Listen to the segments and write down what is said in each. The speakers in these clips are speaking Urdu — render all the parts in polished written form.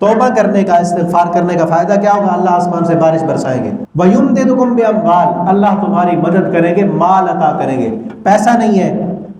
توبہ کرنے کا، استغفار کرنے کا فائدہ کیا ہوگا؟ اللہ آسمان سے بارش برسائیں گے۔ وَيُمْدِدْكُمْ بِأَمْوَالٍ، اللہ تمہاری مدد کریں گے، مال عطا کریں گے۔ پیسہ نہیں ہے،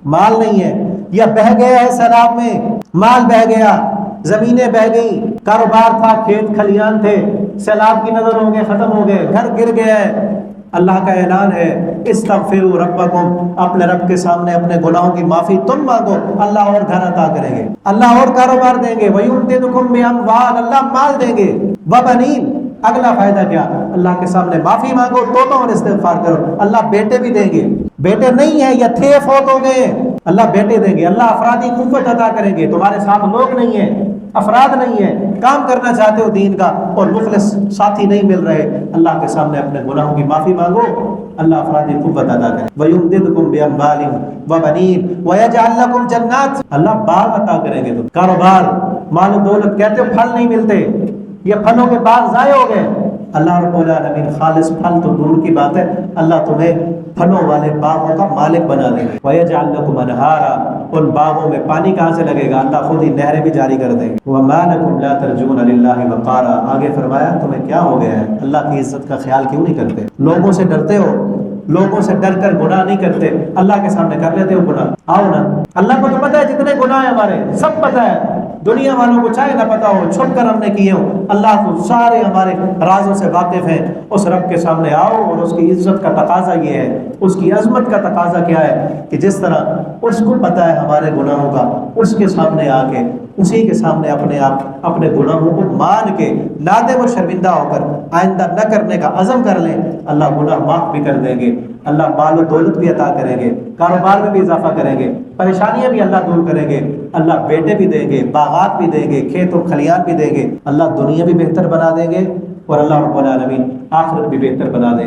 مال نہیں ہے، یا بہہ گیا ہے سیلاب میں، مال بہہ گیا، زمینیں بہہ گئی، کاروبار تھا، کھیت کھلیان تھے، سیلاب کی نظر ہو گئے، ختم ہو گئے، گھر گر گیا ہے۔ اللہ کا اعلان ہے استغفروا ربکم، اپنے رب کے سامنے اپنے گناہوں کی معافی تم مانگو، اللہ اور گھر عطا کریں گے، اللہ اور کاروبار دیں گے۔ وَيُمْدِدْكُمْ بِأَمْوَالٍ، اللہ مال دیں گے، وَبَنِينَ، اگلا فائدہ کیا؟ اللہ کے سامنے معافی مانگو، توبہ اور استغفار کرو، اللہ بیٹے بھی دیں گے۔ بیٹے نہیں ہیں یا تھے، فوت ہو گئے، اللہ بیٹے دیں گے، اللہ افرادی قوت عطا کریں گے۔ تمہارے ساتھ لوگ نہیں ہیں، افراد نہیں ہیں، کام کرنا چاہتے ہو دین کا اور مخلص ساتھی نہیں مل رہے، اللہ کے سامنے اپنے گناہوں کی معافی مانگو، اللہ افرادی قوت عطا کرے۔ وَيُمْدِدْكُمْ بِأَمْوَالٍ وَبَنِينَ وَيَجْعَلْ لَكُمْ جَنَّاتٍ، اللہ باغ عطا کریں گے تم۔ کاروبار، مال و دولت، کہتے ہو پھل نہیں ملتے، یہ پھلوں کے باغ ضائع ہو گئے، اللہ رب العالمین خالص پھل تو دور کی بات ہے، اللہ تمہیں پھلوں والے باغوں کا مالک بنا دے گا۔ وَيَجْعَلْ لَكُمْ أَنْهَارًا، ان باغوں میں پانی کہاں سے لگے گا؟ اللہ خود ہی نہریں بھی جاری کر دیں گے۔ وَمَا لَكُمْ لَا تَرْجُونَ لِلَّهِ وَقَارًا، آگے فرمایا تمہیں کیا ہو گیا ہے، اللہ کی عزت کا خیال کیوں نہیں کرتے؟ لوگوں سے ڈرتے ہو، لوگوں سے ڈر کر گناہ نہیں کرتے، اللہ کے سامنے کر لیتے ہو گناہ۔ آؤ نا، اللہ کو تو پتہ ہے جتنے گناہ ہیں ہمارے، سب پتہ ہے، دنیا والوں کو چاہے نہ پتا ہو، چھپ کر ہم نے کیے ہو، اللہ کو سارے ہمارے رازوں سے واقف ہیں۔ اس رب کے سامنے آؤ، اور اس کی عزت کا تقاضا یہ ہے، اس کی عظمت کا تقاضا کیا ہے کہ جس طرح اس کو پتا ہے ہمارے گناہوں کا، اس کے سامنے آ کے اسی کے سامنے اپنے آپ اپنے گناہوں کو مان کے نادم و شرمندہ ہو کر آئندہ نہ کرنے کا عزم کر لیں، اللہ گناہ معاف بھی کر دیں گے، اللہ مال و دولت بھی عطا کریں گے، کاروبار میں بھی اضافہ کریں گے، پریشانیاں بھی اللہ دور کریں گے، اللہ بیٹے بھی دیں گے، باغات بھی دیں گے، کھیت و کھلیان بھی دیں گے، اللہ دنیا بھی بہتر بنا دیں گے، اور اللہ رب العالمین آخرت بھی بہتر بنا دیں گے۔